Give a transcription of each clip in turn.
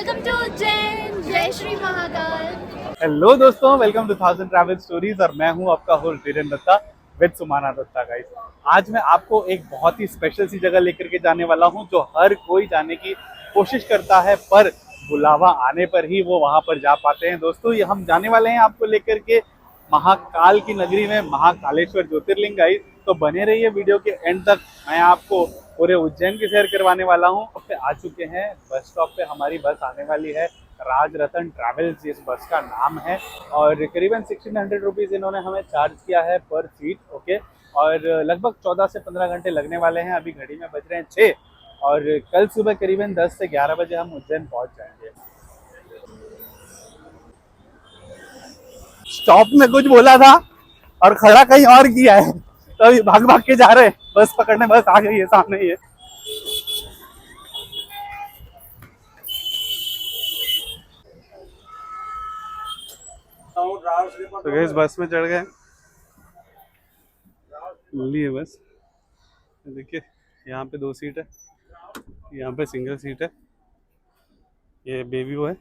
Welcome to Ujjain. जय Shri Mahakal. Hello दोस्तों, welcome to 1000 travel stories और मैं हूं आपका host Virendra Datta with Sumana Datta. Guys, आज मैं आपको एक बहुत ही स्पेशल सी जगह लेकर के जाने वाला हूं जो हर कोई जाने की कोशिश करता है, पर बुलावा आने पर ही वो वहां पर जा पाते हैं। दोस्तों, ये हम जाने वाले हैं आपको लेकर के महाकाल की नगरी में, महाकालेश्वर ज्योतिर्लिंग। गाइस, तो बने रहिए वीडियो के एंड तक। मैं आपको पूरे उज्जैन की सैर करवाने वाला हूँ। पे आ चुके हैं बस स्टॉप पे, हमारी बस आने वाली है। राजरतन ट्रैवल्स इस बस का नाम है और करीबन 1600 रुपीज़ इन्होंने हमें चार्ज किया है पर सीट। ओके, और लगभग 14 से 15 घंटे लगने वाले हैं। अभी घड़ी में बज रहे हैं 6 और कल सुबह करीबन 10 से 11 बजे हम उज्जैन पहुंच जाएंगे। स्टॉप में कुछ बोला था और खड़ा कहीं और किया है, तो अभी भाग भाग के जा रहे हैं बस पकड़ने। बस आ गई है, सामने ही है। तो गए बस में चढ़ गए, लिए बस। देखिए, यहाँ पे 2 सीट है, यहाँ पे सिंगल सीट है, ये बेबी वो है।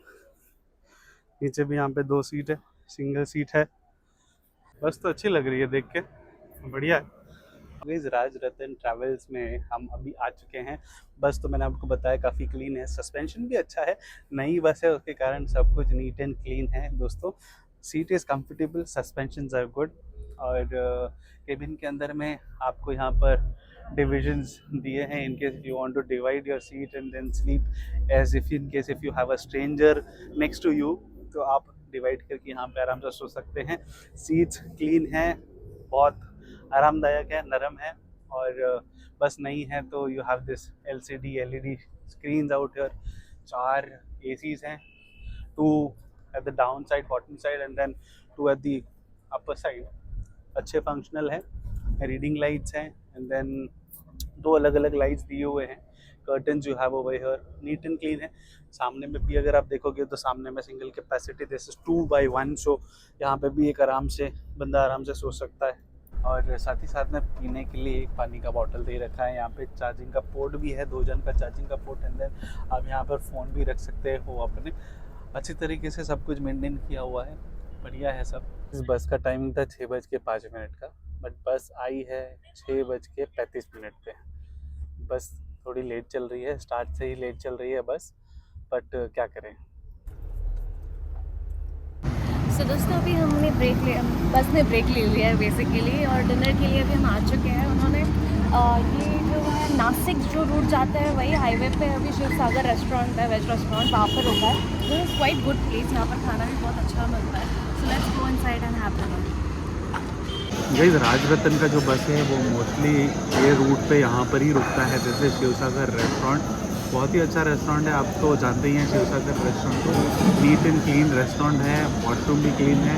नीचे भी यहाँ पे 2 सीट है, सिंगल सीट है। बस तो अच्छी लग रही है, देख के बढ़िया है। गाइस, राजरतन ट्रैवल्स में हम अभी आ चुके हैं। बस तो मैंने आपको बताया काफ़ी क्लीन है, सस्पेंशन भी अच्छा है। नई बस है, उसके कारण सब कुछ नीट एंड क्लीन है। दोस्तों, seat is comfortable, suspension are good और केबिन के अंदर में आपको यहाँ पर डिविजन्स दिए हैं in case you want to divide your seat and then sleep as if in case if you have a stranger next to you, तो आप डिवाइड करके यहाँ पे आराम से सो सकते हैं। सीट्स क्लीन हैं, बहुत आरामदायक है, नरम है और बस नहीं है तो you have this LCD LED screen out here. 4 ACs हैं, 2 at the down side bottom side and then 2 at the upper side. अच्छे फंक्शनल हैं, रीडिंग लाइट्स हैं एंड देन 2 अलग अलग लाइट्स दिए हुए हैं। Curtains you have over here, neat and clean है। सामने में भी अगर आप देखोगे तो सामने में single capacity, this is 2x1, सो यहाँ पे भी एक आराम से बंदा आराम से सो सकता है। और साथ ही साथ में पीने के लिए एक पानी का बॉटल दे रखा है। यहाँ पे चार्जिंग का पोर्ट भी है, 2 जन का चार्जिंग का पोर्ट एंड देन आप यहाँ पर फ़ोन भी रख सकते हो अपने। अच्छी तरीके से सब कुछ मेंटेन किया हुआ है, बढ़िया है सब। इस बस का टाइमिंग था 6:05 का, बट बस आई है 6:35 पे। बस थोड़ी लेट चल रही है, स्टार्ट से ही लेट चल रही है बस, बट क्या करें। सो दोस्तों, अभी हमने बस ने ब्रेक ले लिया है बेसिकली, और डिनर के लिए अभी हम आ चुके हैं। उन्होंने ये जो है नासिक जो रूट जाता है वही हाईवे पे अभी शिव सागर रेस्टोरेंट है, वेज रेस्टोरेंट, वहाँ पर रुका है। This is quite good place, यहाँ पर खाना भी बहुत अच्छा मिलता है। So let's go inside and have dinner. Guys, Rajratan का जो बस है वो मोस्टली ये रूट पे यहाँ पर ही रुकता है। जैसे शिव सागर रेस्टोरेंट बहुत ही अच्छा रेस्टोरेंट है, आप तो जानते ही हैं शिव सागर रेस्टोरेंट को। नीट एंड क्लीन रेस्टोरेंट है, वॉशरूम भी क्लीन है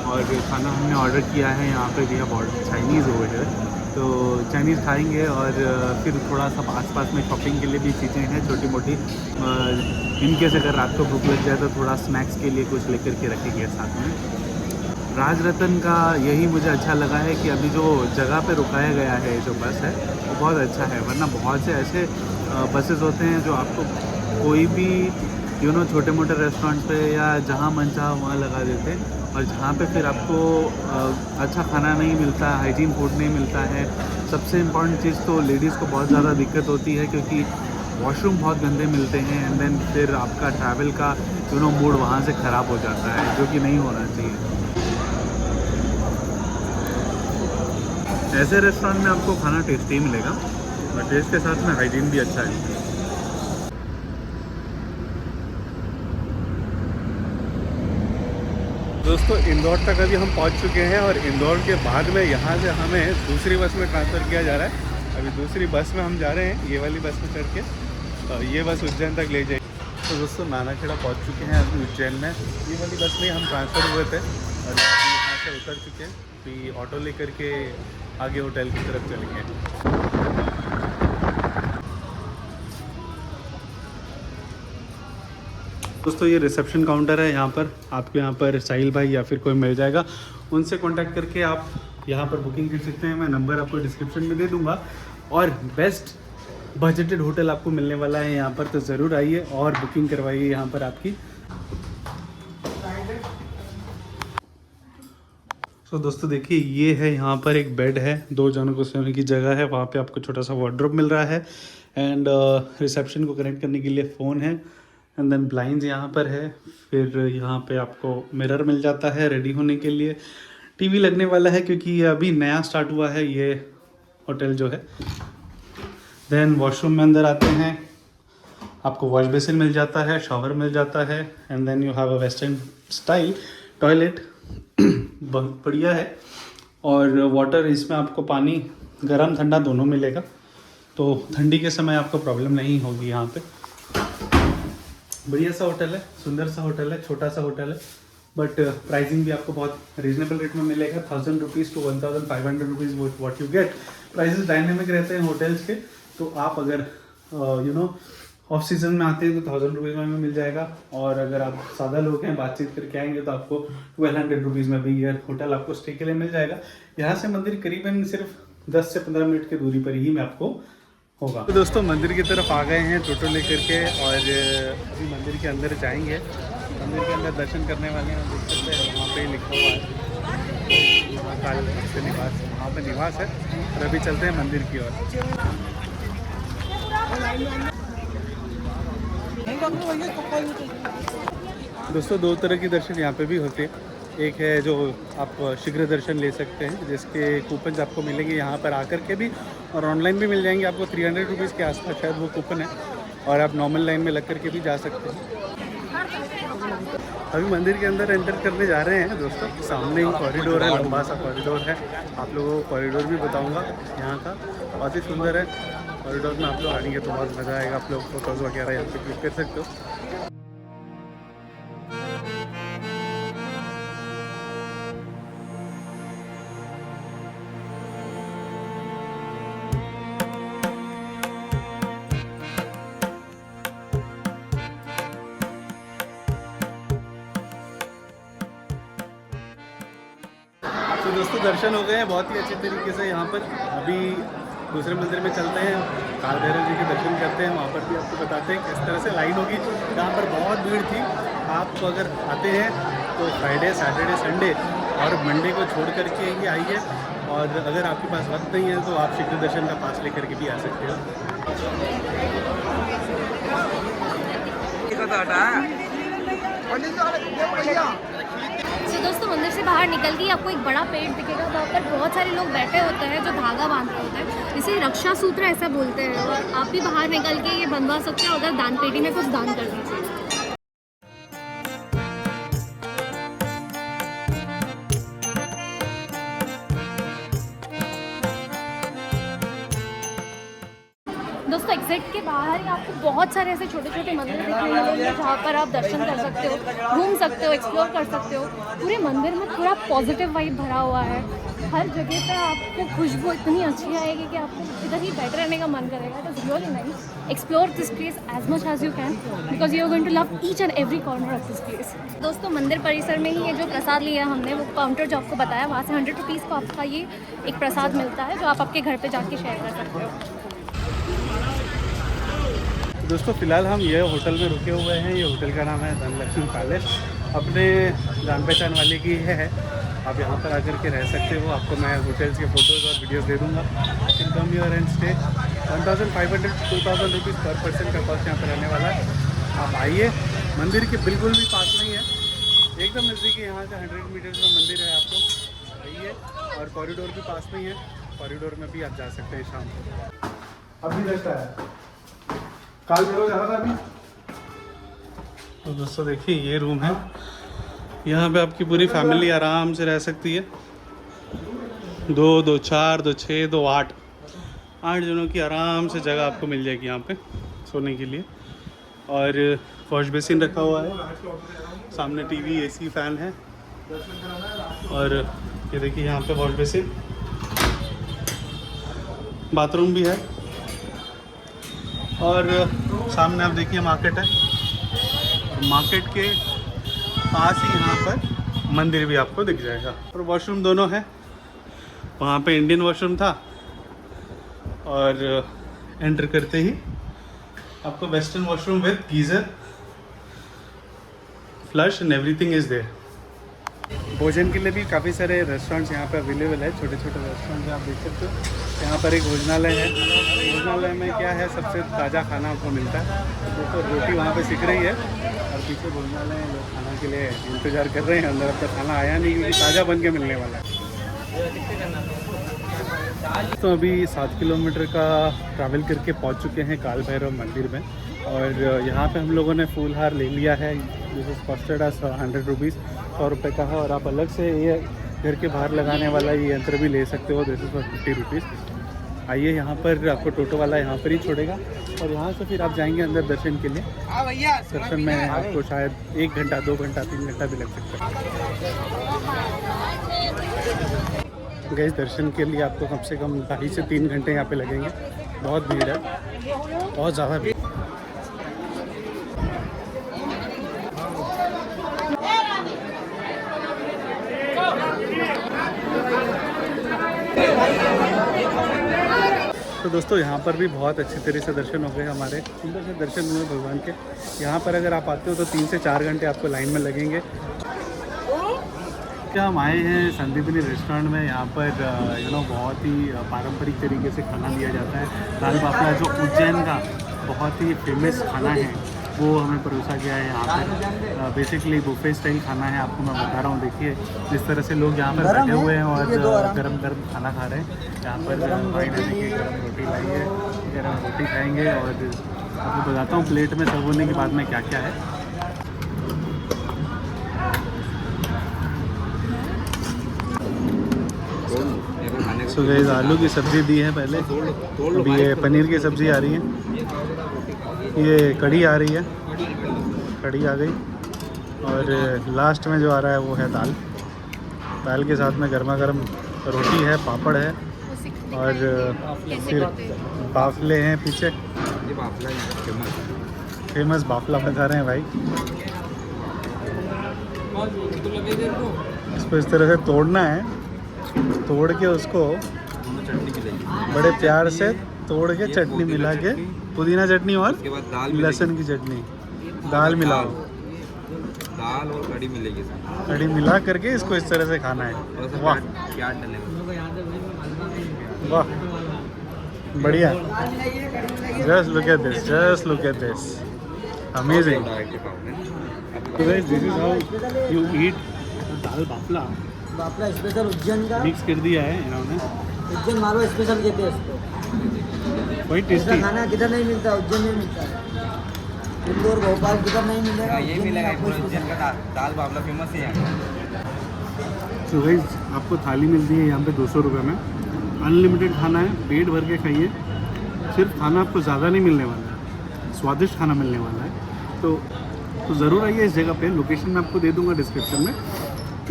और खाना हमने ऑर्डर किया है। यहाँ पे भी हम ऑर्डर चाइनीज़ ओवर है, तो चाइनीज़ खाएंगे और फिर थोड़ा सा आसपास में शॉपिंग के लिए भी चीज़ें हैं छोटी मोटी। इनकेस अगर रात को भूख लग जाए तो थोड़ा स्नैक्स के लिए कुछ लेकर के रखेंगे साथ में। राजरतन का यही मुझे अच्छा लगा है कि अभी जो जगह पे रुकाया गया है जो बस है वो बहुत अच्छा है, वरना बहुत से ऐसे बसेस होते हैं जो आपको कोई भी छोटे मोटे रेस्टोरेंट पे या जहाँ मन चाहा वहाँ लगा देते हैं और जहाँ पे फिर आपको अच्छा खाना नहीं मिलता, हाइजीन फूड नहीं मिलता है। सबसे इम्पॉर्टेंट चीज़ तो लेडीज़ को बहुत ज़्यादा दिक्कत होती है क्योंकि वॉशरूम बहुत गंदे मिलते हैं एंड देन फिर आपका ट्रैवल का मूड वहाँ से ख़राब हो जाता है, जो कि नहीं होना चाहिए। ऐसे रेस्टोरेंट में आपको खाना टेस्टी मिलेगा और टेस्ट के साथ में हाइजीन भी अच्छा है। दोस्तों, इंदौर तक अभी हम पहुंच चुके हैं और इंदौर के बाद में यहाँ से हमें दूसरी बस में ट्रांसफ़र किया जा रहा है। अभी दूसरी बस में हम जा रहे हैं, ये वाली बस में चढ़ के, और ये बस उज्जैन तक ले जाएगी। तो दोस्तों, नानाखेड़ा पहुँच चुके हैं अभी उज्जैन में। ये वाली बस में हम ट्रांसफ़र हुए थे और अभी यहाँ से उतर चुके हैं। अभी ऑटो लेकर के आगे होटल की तरफ चलेंगे। दोस्तों, ये रिसेप्शन काउंटर है। यहाँ पर आपको यहाँ पर साहिल भाई या फिर कोई मिल जाएगा, उनसे कांटेक्ट करके आप यहाँ पर बुकिंग कर सकते हैं। मैं नंबर आपको डिस्क्रिप्शन में दे दूँगा। और बेस्ट बजटेड होटल आपको मिलने वाला है यहाँ पर, तो ज़रूर आइए और बुकिंग करवाइए यहाँ पर आपकी। तो दोस्तों देखिए, ये है यहाँ पर एक बेड है, 2 जनों को सोने की जगह है, वहाँ पे आपको छोटा सा वार्डरोब मिल रहा है एंड रिसेप्शन को कनेक्ट करने के लिए फ़ोन है एंड देन ब्लाइंड्स यहाँ पर है। फिर यहाँ पे आपको मिरर मिल जाता है रेडी होने के लिए। टीवी लगने वाला है क्योंकि ये अभी नया स्टार्ट हुआ है ये होटल जो है। देन वॉशरूम में अंदर आते हैं, आपको वॉश बेसिन मिल जाता है, शॉवर मिल जाता है and then you have a western style toilet. बहुत बढ़िया है। और वाटर, इसमें आपको पानी गर्म ठंडा दोनों मिलेगा, तो ठंडी के समय आपको प्रॉब्लम नहीं होगी यहाँ पे। बढ़िया सा होटल है, सुंदर सा होटल है, छोटा सा होटल है, बट प्राइसिंग भी आपको बहुत रीजनेबल रेट में मिलेगा। 1000 rupees to 1500 rupees what you get. Prices dynamic रहते हैं होटल्स के, तो आप अगर यू नो ऑफ सीजन में आते हैं तो 1000 रुपीज़ में मिल जाएगा, और अगर आप सादा लोग हैं बातचीत करके आएंगे तो आपको 1200 रुपीज़ में भी ये होटल आपको स्टे के लिए मिल जाएगा। यहाँ से मंदिर करीबन सिर्फ 10 से 15 मिनट की दूरी पर ही में आपको होगा। तो दोस्तों मंदिर की तरफ आ गए हैं टोटो लेकर के, और अभी मंदिर के अंदर जाएंगे। मंदिर के अंदर दर्शन करने वाले हैं, देख सकते हैं वहाँ पे लिखा हुआ है महाकाल से निवास, वहाँ पे निवास है। और अभी चलते हैं मंदिर की ओर। दोस्तों 2 तरह की दर्शन यहाँ पे भी होते हैं। एक है जो आप शीघ्र दर्शन ले सकते हैं, जिसके कूपन आपको मिलेंगे यहाँ पर आकर के भी, और ऑनलाइन भी मिल जाएंगे आपको। 300 रुपीज़ के आसपास शायद वो कूपन है, और आप नॉर्मल लाइन में लग कर के भी जा सकते हैं। अभी मंदिर के अंदर एंटर करने जा रहे हैं दोस्तों। सामने ही कॉरिडोर है, लंबा सा कॉरिडोर है। आप लोगों को कॉरिडोर भी बताऊँगा यहाँ का, बहुत ही सुंदर है। कॉरिडोर में आप लोग आएंगे तो बहुत मज़ा आएगा। आप लोग फोटोज़ वगैरह यहाँ पे क्लिक कर सकते हो। तो दोस्तों दर्शन हो गए हैं बहुत ही अच्छे तरीके से यहाँ पर। अभी दूसरे मंदिर में चलते हैं, काल भैरव जी के दर्शन करते हैं। वहाँ पर भी आपको बताते हैं किस तरह से लाइन होगी। यहाँ पर बहुत भीड़ थी। आप अगर आते हैं तो फ्राइडे, सैटरडे, संडे और मंडे को छोड़ करके ही आइए, और अगर आपके पास वक्त नहीं है तो आप शीघ्र दर्शन का पास लेकर के भी आ सकते हो। तो दोस्तों मंदिर से बाहर निकल के आपको एक बड़ा पेड़ दिखेगा, वहाँ पर बहुत सारे लोग बैठे होते हैं जो धागा बांध रहे होते हैं। इसे रक्षा सूत्र ऐसा बोलते हैं, और आप भी बाहर निकल के ये बंधवा सकते हो अगर दान पेटी में कुछ दान कर दीजिए। दोस्तों एग्जिट के बाहर ही आपको बहुत सारे ऐसे छोटे छोटे मंदिर दिखने मिलेंगे जहाँ पर आप दर्शन कर सकते हो, घूम सकते हो, एक्सप्लोर कर सकते हो। पूरे मंदिर में पूरा पॉजिटिव वाइब भरा हुआ है। हर जगह पर आपको खुशबू इतनी अच्छी आएगी कि आपको इधर ही बैठे रहने का मन करेगा। It is really nice. Explore this place as much as you can, because you are going to love each and every corner of this place. दोस्तों मंदिर परिसर में ही ये जो प्रसाद लिया हमने, वो काउंटर जो आपको बताया, वहाँ से 100 रुपीज़ को आपका ये एक प्रसाद मिलता है, जो आप आपके घर पर जाके शेयर कर सकते हो। दोस्तों फ़िलहाल हम ये होटल में रुके हुए हैं। ये होटल का नाम है धनलक्ष्मी पैलेस। अपने जान पहचान वाले की है, आप यहाँ पर आकर के रह सकते हो। आपको मैं होटल्स के फ़ोटोज़ और वीडियोस दे दूँगा। Income your and stay 1500 to 2000 rupees पर पर्सन का कॉस्ट यहाँ पर रहने वाला है। आप आइए, मंदिर के बिल्कुल भी पास नहीं है, एकदम नज़दीकी, यहाँ से 100 मीटर्स का मंदिर है। आपको आइए, और कॉरिडोर भी पास नहीं है, कॉरिडोर में भी आप जा सकते हैं शाम को। अभी जस्ट आया, काल भैरव जा रहा था अभी। तो दोस्तों देखिए ये रूम है, यहाँ पे आपकी पूरी फैमिली आराम से रह सकती है। 2, 2, 4, 2, 6, 2, 8 जनों की आराम से जगह आपको मिल जाएगी यहाँ पे सोने के लिए। और वॉश बेसिन रखा हुआ है, सामने टीवी, एसी, फैन है। और ये देखिए यहाँ पे वॉश बेसिन, बाथरूम भी है। और सामने आप देखिए मार्केट है, मार्केट के पास ही यहाँ पर मंदिर भी आपको दिख जाएगा। और वॉशरूम दोनों है, वहाँ पे इंडियन वॉशरूम था और एंटर करते ही आपको western washroom with geyser, flush and everything is there. भोजन के लिए भी काफ़ी सारे रेस्टोरेंट्स यहाँ पे अवेलेबल है, छोटे छोटे रेस्टोरेंट्स आप देख सकते हो। यहाँ पर एक भोजनालय है, भोजनालय में क्या है, सबसे ताज़ा खाना आपको मिलता है। तो रोटी वहाँ पे सिक रही है और पीछे भोजनालय है, लोग खाना के लिए इंतज़ार कर रहे हैं। अंदर अब तक खाना आया नहीं क्योंकि ताज़ा बन के मिलने वाला है। तो अभी 7 किलोमीटर का ट्रैवल करके पहुंच चुके हैं काल भैरव मंदिर में, और यहाँ पे हम लोगों ने फूल हार ले लिया है। This is costed as 100 rupees, 100 रुपये का है। और आप अलग से ये घर के बाहर लगाने वाला ये यंत्र भी ले सकते हो, दिस इज़ फॉर 50 रुपीज़। आइए, यहाँ पर आपको टोटो वाला यहाँ पर ही छोड़ेगा और यहाँ से फिर आप जाएंगे अंदर दर्शन के लिए। दर्शन में आपको शायद 1 घंटा, 2 घंटा, 3 घंटा भी लग सकता है। गैस, दर्शन के लिए आपको कम से कम 2.5 से 3 घंटे यहाँ पे लगेंगे। बहुत भीड़ है, बहुत ज़्यादा भीड़। तो दोस्तों, यहाँ पर भी बहुत अच्छी तरह से दर्शन हो गए हमारे, सुंदर से दर्शन हुए भगवान के। यहाँ पर अगर आप आते हो तो 3 से 4 घंटे आपको लाइन में लगेंगे। क्या हम आए हैं संदीपनी रेस्टोरेंट में। यहाँ पर बहुत ही पारंपरिक तरीके से खाना दिया जाता है। दाल बाफला जो उज्जैन का बहुत ही फेमस खाना है, वो हमें परोसा गया है यहाँ पर। बेसिकली बुफे स्टाइल खाना है, आपको मैं बता रहा हूँ। देखिए जिस तरह से लोग यहाँ पर बैठे हुए हैं और गरम गरम खाना खा रहे हैं। यहाँ पर भाई ने देखिए गरम रोटी लाई है, गरम रोटी खाएँगे। और आपको बताता हूँ प्लेट में सर्व होने के बाद में क्या क्या है। सो गाइस, आलू की सब्ज़ी दी है पहले, अभी ये पनीर की सब्ज़ी आ रही है, ये कढ़ी आ रही है, कढ़ी आ गई। और लास्ट में जो आ रहा है वो है दाल। दाल के साथ में गर्मा गर्म रोटी है, पापड़ है और फिर बाफले हैं पीछे। फेमस बाफला बता रहे हैं भाई। इसको इस तरह से तोड़ना है, तोड़ के उसको बड़े प्यार से तोड़ के चटनी मिला के, पुदीना चटनी और लहसुन की चटनी, दाल मिलाओ, दाल और कड़ी मिलेगी, कड़ी मिला करके इसको इस तरह से खाना है। वाह वाह, बढ़िया। Just look at this, just look at this, amazing. This is how you eat dal bafla. Bafla special Ujjain का मिक्स कर दिया है इन्होंने, उज्जैन मालवा स्पेशल कहते हैं इसको। वही टेस्टी इसका खाना किधर नहीं मिलता, उज्जैन में मिलता है। इंदौर, भोपाल किधर नहीं मिलेगा, ये मिलेगा। उज्जैन का दाल बाफला फेमस है यहाँ। तो गाइस, आपको थाली मिलती है यहाँ पे 200 रुपये में। अनलिमिटेड खाना है, पेट भर के खाइए। सिर्फ खाना आपको ज़्यादा नहीं मिलने वाला है, स्वादिष्ट खाना मिलने वाला है। तो ज़रूर आइए इस जगह पे। लोकेशन मैं आपको दे दूँगा डिस्क्रिप्शन में।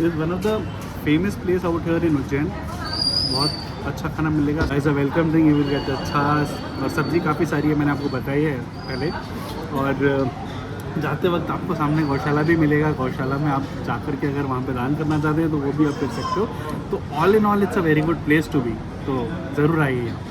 Is one of the famous place out here in Ujjain. बहुत अच्छा खाना मिलेगा। As a welcome drink you will get chhach, और सब्ज़ी काफ़ी सारी है, मैंने आपको बताई है पहले। और जाते वक्त आपको सामने गौशाला भी मिलेगा। गौशाला में आप जाकर के अगर वहाँ पे दान करना चाहते हैं तो वो भी आप कर सकते हो। तो all in all it's a very good place to be. तो ज़रूर आइए यहाँ।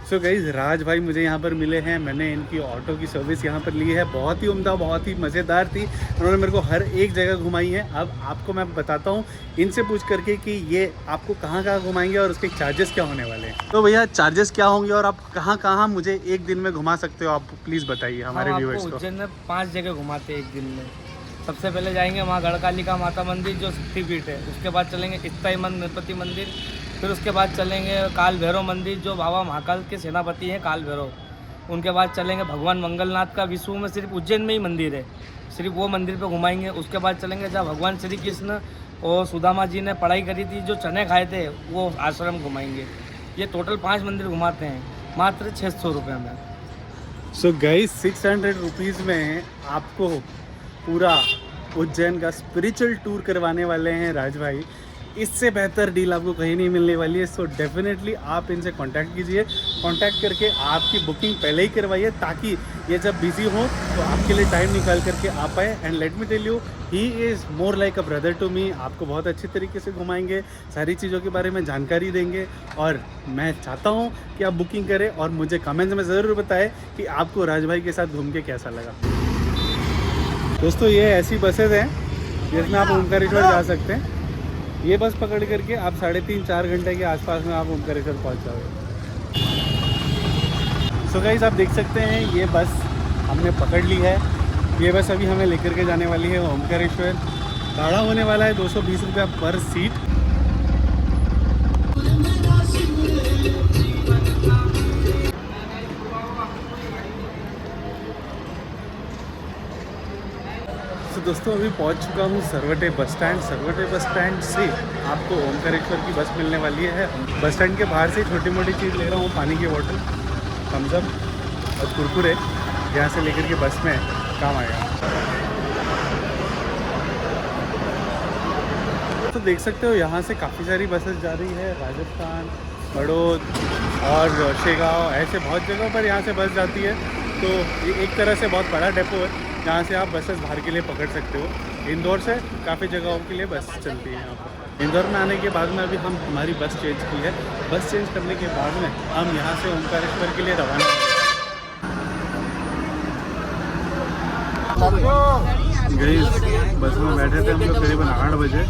सो गाइज़, राज भाई मुझे यहाँ पर मिले हैं। मैंने इनकी ऑटो की सर्विस यहाँ पर ली है। बहुत ही उम्दा, बहुत ही मज़ेदार थी। उन्होंने मेरे को हर एक जगह घुमाई है। अब आपको मैं बताता हूँ इनसे पूछ करके कि ये आपको कहाँ कहाँ घुमाएंगे और उसके चार्जेस क्या होने वाले हैं। तो भैया, चार्जेस क्या होंगे और आप कहाँ कहाँ मुझे एक दिन में घुमा सकते हो, आप प्लीज़ बताइए हमारे व्यूअर्स को। उज्जैन में 5 जगह घुमाते हैं एक दिन में। सबसे पहले जाएंगे वहाँ गढ़कालिका माता मंदिर जो शक्तिपीठ है। उसके बाद चलेंगे इस्ताई गणपति मंदिर। फिर उसके बाद चलेंगे काल भैरव मंदिर जो बाबा महाकाल के सेनापति हैं काल भैरव। उनके बाद चलेंगे भगवान मंगलनाथ का विश्व में सिर्फ उज्जैन में ही मंदिर है, सिर्फ वो मंदिर पे घुमाएंगे। उसके बाद चलेंगे जहाँ भगवान श्री कृष्ण और सुदामा जी ने पढ़ाई करी थी, जो चने खाए थे, वो आश्रम घुमाएंगे। ये टोटल 5 मंदिर घुमाते हैं मात्र 600 रुपये में। सो गाइस, 600 रुपीज़ में आपको पूरा उज्जैन का स्पिरिचुअल टूर करवाने वाले हैं राज भाई। इससे बेहतर डील आपको कहीं नहीं मिलने वाली है। सो डेफिनेटली आप इनसे कांटेक्ट कीजिए, कांटेक्ट करके आपकी बुकिंग पहले ही करवाइए ताकि ये जब बिजी हो तो आपके लिए टाइम निकाल करके आ पाए। And let me tell you, he is more like a brother to me. आपको बहुत अच्छी तरीके से घुमाएंगे, सारी चीज़ों के बारे में जानकारी देंगे। और मैं चाहता हूँ कि आप बुकिंग करें और मुझे कमेंट्स में ज़रूर बताएं कि आपको राज भाई के साथ घूम के कैसा लगा। दोस्तों ये ऐसी बसेज हैं जिसमें आप ओमकारेश्वर जा सकते हैं। ये बस पकड़ करके आप 3.5-4 घंटे के आसपास में आप ओमकारेश्वर पहुंच जाओगे। सो गाइस आप देख सकते हैं ये बस हमने पकड़ ली है। ये बस अभी हमें लेकर के जाने वाली है ओमकारेश्वर। भाड़ा होने वाला है 220 रुपया पर सीट। तो दोस्तों अभी पहुंच चुका हूँ Sarwate bus stand. Sarwate bus stand से आपको ओमकारेश्वर की बस मिलने वाली है। बस स्टैंड के बाहर से छोटी मोटी चीज़ ले रहा हूँ, पानी की बोतल, थम्स अप और कुरकुरे, यहाँ से लेकर के बस में काम आएगा। तो देख सकते हो यहाँ से काफ़ी सारी बसेस जा रही है, राजस्थान, बड़ौद और शेगांव, ऐसे बहुत जगहों पर यहाँ से बस जाती है। तो ये एक तरह से बहुत बड़ा डेपो है जहाँ से आप बसेस बाहर के लिए पकड़ सकते हो। इंदौर से काफ़ी जगहों के लिए बस चलती है यहाँ पर। इंदौर में आने के बाद में अभी हम हमारी बस चेंज की है। बस चेंज करने के बाद में हम यहाँ से ओमकारेश्वर के लिए रवाना गए। बस में बैठे थे हम लोग करीबन 8 बजे।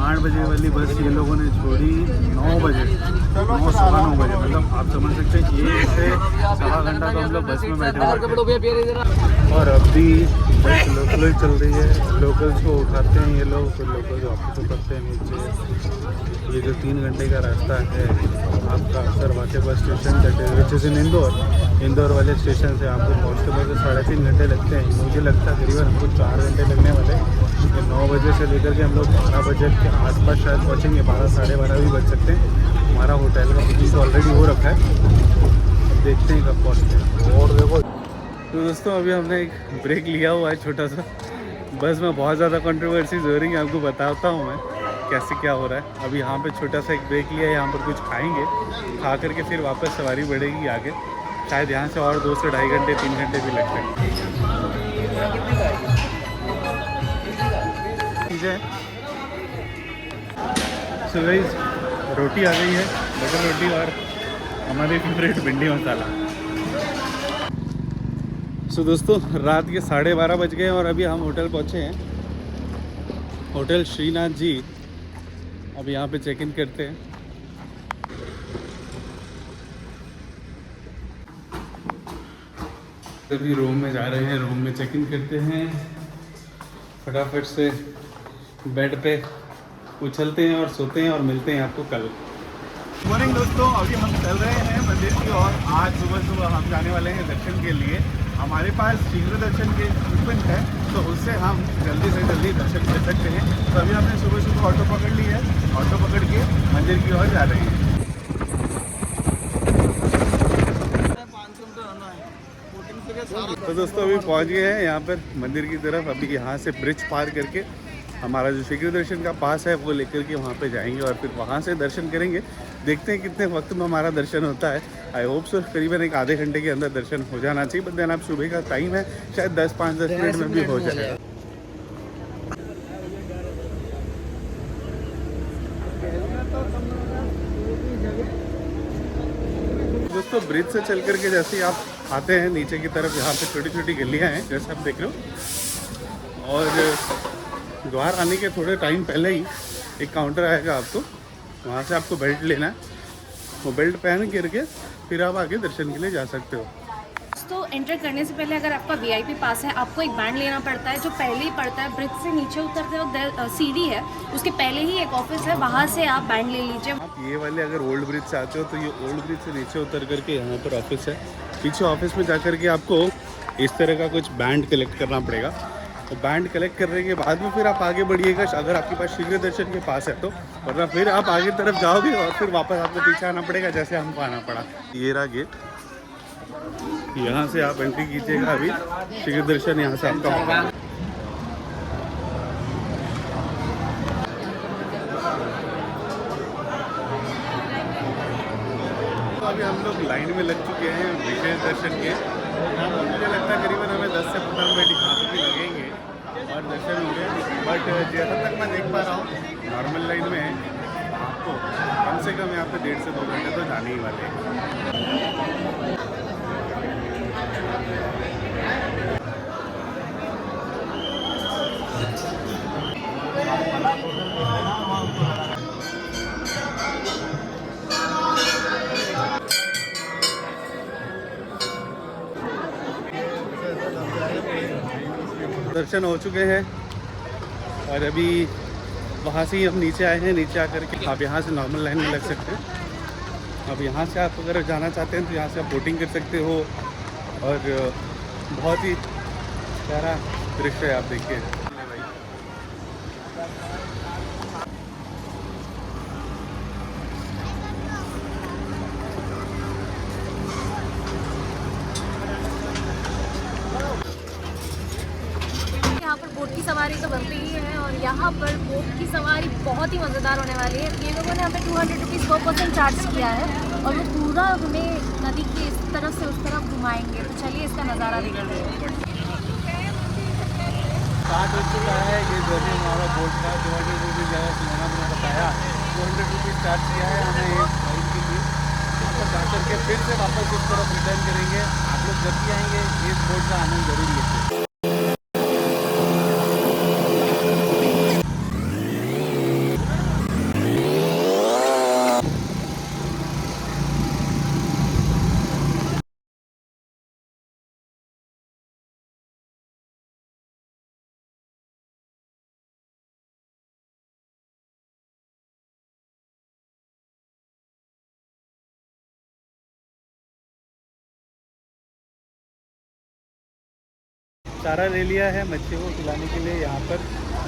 8 बजे वाली बस ये लोगों ने छोड़ी 9 बजे, 9:15 बजे। मतलब आप समझ सकते हैं कि 1 से 1.25 घंटा तो हम लोग बस में बैठे हुए। और अभी बस लोकल चल रही है। लोकल्स को उठाते हैं ये लोग, फिर लोकल्स वापस उतरते हैं नीचे। ये जो 3 घंटे का रास्ता है आपका सरवाटे बस स्टेशन से, विच इज़ इन इंदौर वाले स्टेशन से आपको पहुँचते पहुँचते 3.5 घंटे लगते हैं। मुझे लगता है करीबन हमको 4 घंटे लगने वाले। 9 बजे से लेकर के हम लोग 12 बजे के आसपास शायद पहुँचेंगे। 12 साढ़े 12 भी बज सकते हैं। हमारा होटल का बुकिंग तो ऑलरेडी हो रखा है, देखते हैं कब पहुँचते हैं। और देखो तो दोस्तों अभी हमने एक ब्रेक लिया हुआ है छोटा सा। बस में बहुत ज़्यादा कंट्रोवर्सीज हो रही हैं, आपको बताता हूँ मैं कैसे क्या हो रहा है। अभी यहाँ पे छोटा सा एक ब्रेक लिया है, यहाँ पर कुछ खाएंगे, खा करके फिर वापस सवारी बढ़ेगी आगे। शायद यहाँ से और 2 से 2.5 घंटे 3 घंटे भी लग सकते हैं। सो गाइस रोटी आ गई है, बटर रोटी और हमारी फेवरेट भिंडी मसाला। सो दोस्तों रात के 12:30 बज गए और अभी हम होटल पहुँचे हैं, होटल श्रीनाथ जी। अब यहाँ पे चेक इन करते हैं। अभी रूम में जा रहे हैं, रूम में चेक इन करते हैं, फटाफट से बेड पे उछलते हैं और सोते हैं और मिलते हैं आपको कल। मॉर्निंग दोस्तों, अभी हम चल रहे हैं मंदिर की ओर। आज सुबह हम जाने वाले हैं दर्शन के लिए। हमारे पास शीघ्र दर्शन के इक्विपमेंट है तो उससे हम जल्दी से जल्दी दर्शन कर सकते हैं। तो अभी हमने सुबह ऑटो पकड़ ली है, ऑटो पकड़ के मंदिर की ओर जा रहे हैं। तो दोस्तों अभी पहुंच गए हैं यहाँ पर मंदिर की तरफ। अभी यहाँ से ब्रिज पार करके हमारा जो शीघ्र दर्शन का पास है वो लेकर के वहाँ पे जाएंगे और फिर वहाँ से दर्शन करेंगे। देखते हैं कितने वक्त में हमारा दर्शन होता है। आई होप सो करीबन एक आधे घंटे के अंदर दर्शन हो जाना चाहिए। बट देन आप सुबह का टाइम है, शायद 5-10 मिनट में भी हो जाएगा। दोस्तों ब्रिज से चल करके जैसे ही आप आते हैं नीचे की तरफ, यहाँ पे छोटी छोटी गलियाँ हैं जैसे आप देख रहे हो। और द्वार आने के थोड़े टाइम पहले ही एक काउंटर आएगा आपको, वहाँ से आपको बेल्ट लेना है। वो बेल्ट पहन करके फिर आप आगे दर्शन के लिए जा सकते हो। तो एंटर करने से पहले अगर आपका वीआईपी पास है, आपको एक बैंड लेना पड़ता है जो पहले ही पड़ता है। ब्रिज से नीचे उतरते वक्त सीढ़ी है, उसके पहले ही एक ऑफिस है, वहाँ से आप बैंड ले लीजिए। आप ये वाले अगर ओल्ड ब्रिज से आते हो तो ये ओल्ड ब्रिज से नीचे उतर करके यहाँ पर ऑफिस है। पीछे ऑफिस में जा कर के आपको इस तरह का कुछ बैंड कलेक्ट करना पड़ेगा। तो बैंड कलेक्ट करने के बाद में फिर आप आगे बढ़िएगा अगर आपके पास शीघ्र दर्शन के पास है तो, वरना फिर आप आगे तरफ जाओगे और फिर वापस आपको पीछे आना पड़ेगा जैसे हमको आना पड़ा। ये रहा गेट, यहाँ से आप एंट्री कीजिएगा। अभी शीघ्र दर्शन यहाँ से आपका होगा। लोग लाइन में लग चुके हैं विशेष दर्शन के। यहाँ पर मुझे लगता है करीबन हमें 10 से 15 मिनट यहाँ पर भी लगेंगे और दर्शन होंगे। बट जैसा तक मैं देख पा रहा हूँ नॉर्मल लाइन में आपको कम से कम यहाँ पे 1.5 से 2 घंटे तो जाने ही वाले हैं। दर्शन हो चुके हैं और अभी वहाँ से ही हम नीचे आए हैं। नीचे आकर के आप यहाँ से नॉर्मल लाइन में लग सकते हैं। अब यहाँ से आप अगर जाना चाहते हैं तो यहाँ से आप बोटिंग कर सकते हो और बहुत ही प्यारा दृश्य है, आप देखिए। यहाँ पर बोट की सवारी तो बनती ही है और यहाँ पर बोट की सवारी बहुत ही मज़ेदार होने वाली है। ये लोगों ने हमें 200 रुपीज़ पर पर्सन चार्ज किया है और वो पूरा हमें नदी की इस तरफ से उस तरफ घुमाएंगे। तो चलिए इसका नज़ारा देखेंगे। स्टार्ट हो चुका है ये जर्नी हमारा बोट का। 200 रुपीज़ ज़्यादा सुनाना मैंने बताया, 200 रुपीज़ चार्ज किया है हमें एक राइड के लिए। तो जा करके फिर से वापस इस तरफ रिटर्न करेंगे। आप लोग जब भी आएंगे इस बोट का आनंद जरूर लीजिए। चारा ले लिया है मच्छी को खिलाने के लिए। यहाँ पर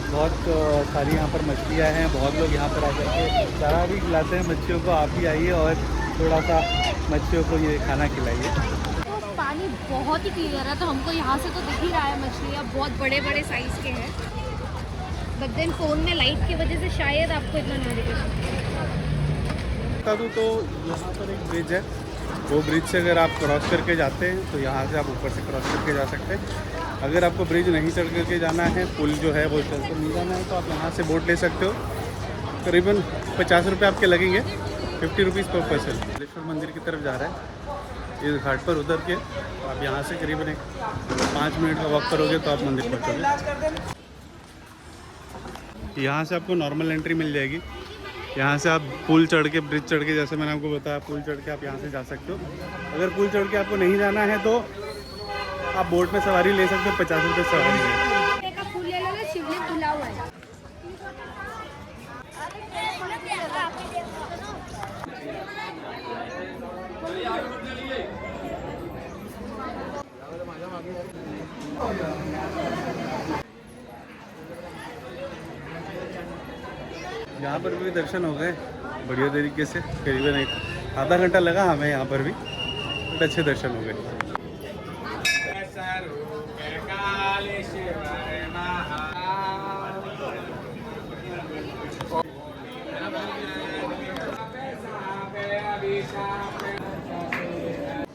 बहुत सारी यहाँ पर मछलियाँ हैं। बहुत लोग यहाँ पर आकर के चारा भी खिलाते हैं मच्छियों को। आप भी आइए और थोड़ा सा मच्छियों को ये खाना खिलाइए। तो पानी बहुत ही क्लियर है, तो हमको यहाँ से तो दिख ही रहा है मछलियाँ बहुत बड़े बड़े साइज़ के हैं। बट देन फ़ोन में लाइट की वजह से शायद आपको इतना ना दिखे। बता दूँ तो यहाँ पर एक ब्रिज है, वो ब्रिज से अगर आप क्रॉस करके जाते हैं तो यहाँ से आप ऊपर से क्रॉस करके जा सकते हैं। अगर आपको ब्रिज नहीं चढ़ करके जाना है, पुल जो है वो चढ़ कर नहीं जाना है, तो आप यहाँ से बोट ले सकते हो। करीबन 50 रुपये आपके लगेंगे, 50 रुपीज़ पर पर्सन। ममलेश्वर मंदिर की तरफ जा रहा है। इस घाट पर उतर के आप यहाँ से करीबन 5 मिनट का वॉक करोगे तो आप मंदिर पहुँचोगे। यहाँ से आपको नॉर्मल एंट्री मिल जाएगी। यहाँ से आप पुल चढ़ के, ब्रिज चढ़ के, जैसे मैंने आपको बताया पुल चढ़ के आप यहाँ से जा सकते हो। अगर पुल चढ़ के आपको नहीं जाना है तो आप बोट में सवारी ले सकते हो, 50 रुपये सवारी है। यहाँ पर भी दर्शन हो गए बढ़िया तरीके से। करीबन एक आधा घंटा लगा हमें यहाँ पर भी, बट अच्छे दर्शन हो गए।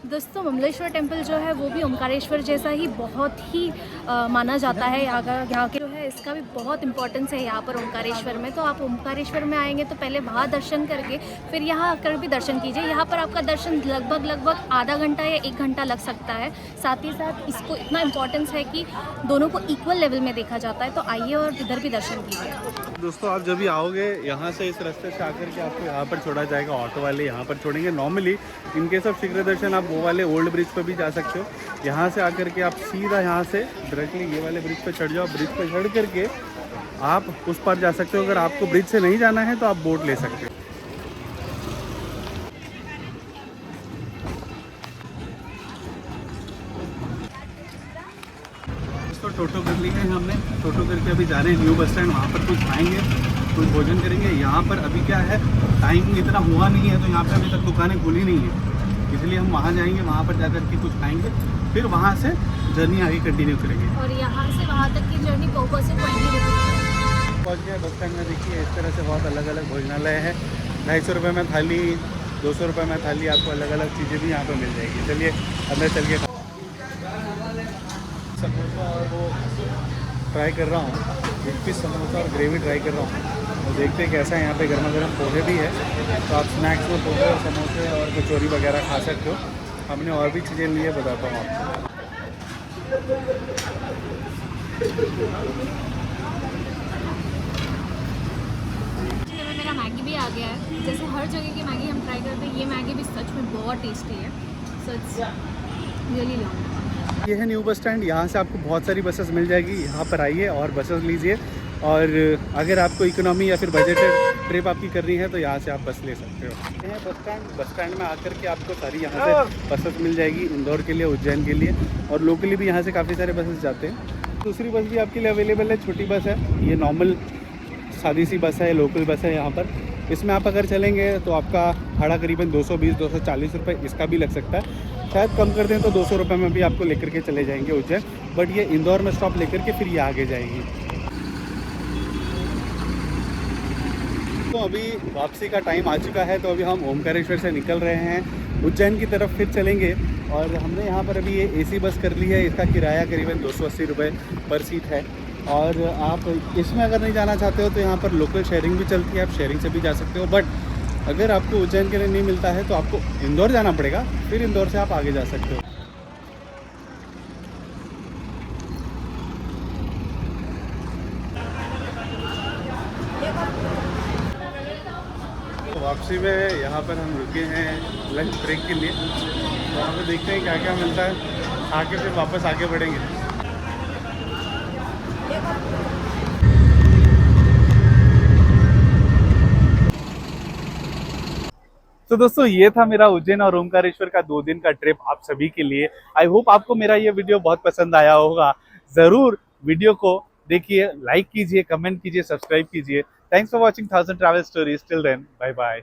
दोस्तों ममलेश्वर टेम्पल जो है वो भी ओमकारेश्वर जैसा ही बहुत ही माना जाता है। यहाँ के जो है इसका भी बहुत इंपॉर्टेंस है यहाँ पर ओमकारेश्वर में। तो आप ओमकारेश्वर में आएंगे तो पहले वहाँ दर्शन करके फिर यहाँ आकर भी दर्शन कीजिए। यहाँ पर आपका दर्शन लगभग आधा घंटा या 1 घंटा लग सकता है। साथ ही साथ इसको इतना इम्पोर्टेंस है कि दोनों को इक्वल लेवल में देखा जाता है। तो आइए और इधर भी दर्शन कीजिए। दोस्तों आप जब भी आओगे यहाँ से, इस रास्ते से आकर के आपको यहाँ पर छोड़ा जाएगा। ऑटो वाले यहाँ पर छोड़ेंगे। नॉर्मली इनकेस ऑफ शीघ्र दर्शन आप वो वाले ओल्ड ब्रिज पर भी जा सकते हो। यहाँ से आकर के आप सीधा यहाँ से डायरेक्टली ये वाले ब्रिज पर चढ़ जाओ। ब्रिज पर चढ़ करके आप उस पर जा सकते हो। अगर आपको ब्रिज से नहीं जाना है तो आप बोट ले सकते हो। दोस्तों टोटो कर ली है हमने। टोटो करके अभी जा रहे हैं न्यू बस स्टैंड। वहाँ पर कुछ खाएंगे, कुछ भोजन करेंगे। यहाँ पर अभी क्या है, टाइम इतना हुआ नहीं है तो यहाँ पर अभी तक दुकानें खुली नहीं है, इसलिए हम वहाँ जाएंगे। वहाँ पर जाकर के कुछ खाएंगे, फिर वहाँ से जर्नी आगे कंटिन्यू करेंगे। और यहाँ से वहाँ तक की जर्नी पर पर्सन 20 रुपीज़ पहुँच गए बस स्टैंड में। देखिए इस तरह से बहुत अलग अलग भोजनालय है। 250 रुपये में थाली, 200 रुपये में थाली आपको अलग अलग चीज़ें भी यहाँ पर मिल जाएगी। चलिए अंदर चल के समोसा और वो ट्राई कर रहा हूँ, एक पीस समोसा और ग्रेवी ट्राई कर रहा हूँ। तो देखते हैं कैसा है। यहाँ पे गर्मा गर्म पोहे भी है, तो आप स्नैक्स में पोहे और समोसे और कचौरी वगैरह खा सकते हो। हमने और भी चीज़ें ली है, बताता हूँ आपको। मेरा मैगी भी आ गया है। जैसे हर जगह की मैगी हम ट्राई करते हैं, ये मैगी भी सच में बहुत टेस्टी है। So it's really long. ये है न्यू बस स्टैंड। यहाँ से आपको बहुत सारी बसेस मिल जाएगी। यहाँ पर आइए और बसेस लीजिए, और अगर आपको इकोनॉमी या फिर बजटेड ट्रिप आपकी करनी है तो यहाँ से आप बस ले सकते हो। ये है बस स्टैंड में आकर के आपको सारी यहाँ से बसेस मिल जाएगी, इंदौर के लिए, उज्जैन के लिए, और लोकली भी यहाँ से काफ़ी सारे बसेस जाते हैं। दूसरी बस भी आपके लिए अवेलेबल है, छोटी बस है, ये नॉर्मल सादी सी बस है, लोकल बस है यहाँ पर। इसमें आप अगर चलेंगे तो आपका भाड़ा करीबन 220-240 रुपये इसका भी लग सकता है। शायद कम कर दें तो 200 रुपये में भी आपको लेकर के चले जाएंगे उज्जैन, बट ये इंदौर में स्टॉप लेकर के फिर ये आगे जाएगी। तो अभी वापसी का टाइम आ चुका है, तो अभी हम ओमकारेश्वर से निकल रहे हैं, उज्जैन की तरफ फिर चलेंगे। और हमने यहाँ पर अभी ये एसी बस कर ली है, इसका किराया करीबन 280 रुपये पर सीट है। और आप इसमें अगर नहीं जाना चाहते हो तो यहाँ पर लोकल शेयरिंग भी चलती है, आप शेयरिंग से भी जा सकते हो। बट अगर आपको उज्जैन के लिए नहीं मिलता है तो आपको इंदौर जाना पड़ेगा, फिर इंदौर से आप आगे जा सकते हो। तो वापसी में यहाँ पर हम रुके हैं लंच ब्रेक के लिए, तो वहाँ पे देखते हैं क्या क्या मिलता है, आके फिर वापस आगे बढ़ेंगे। तो दोस्तों ये था मेरा उज्जैन और ओमकारेश्वर का 2 दिन का ट्रिप आप सभी के लिए। आई होप आपको मेरा ये वीडियो बहुत पसंद आया होगा। ज़रूर वीडियो को देखिए, लाइक कीजिए, कमेंट कीजिए, सब्सक्राइब कीजिए। Thanks for watching 1000 travel stories. Till then, bye bye.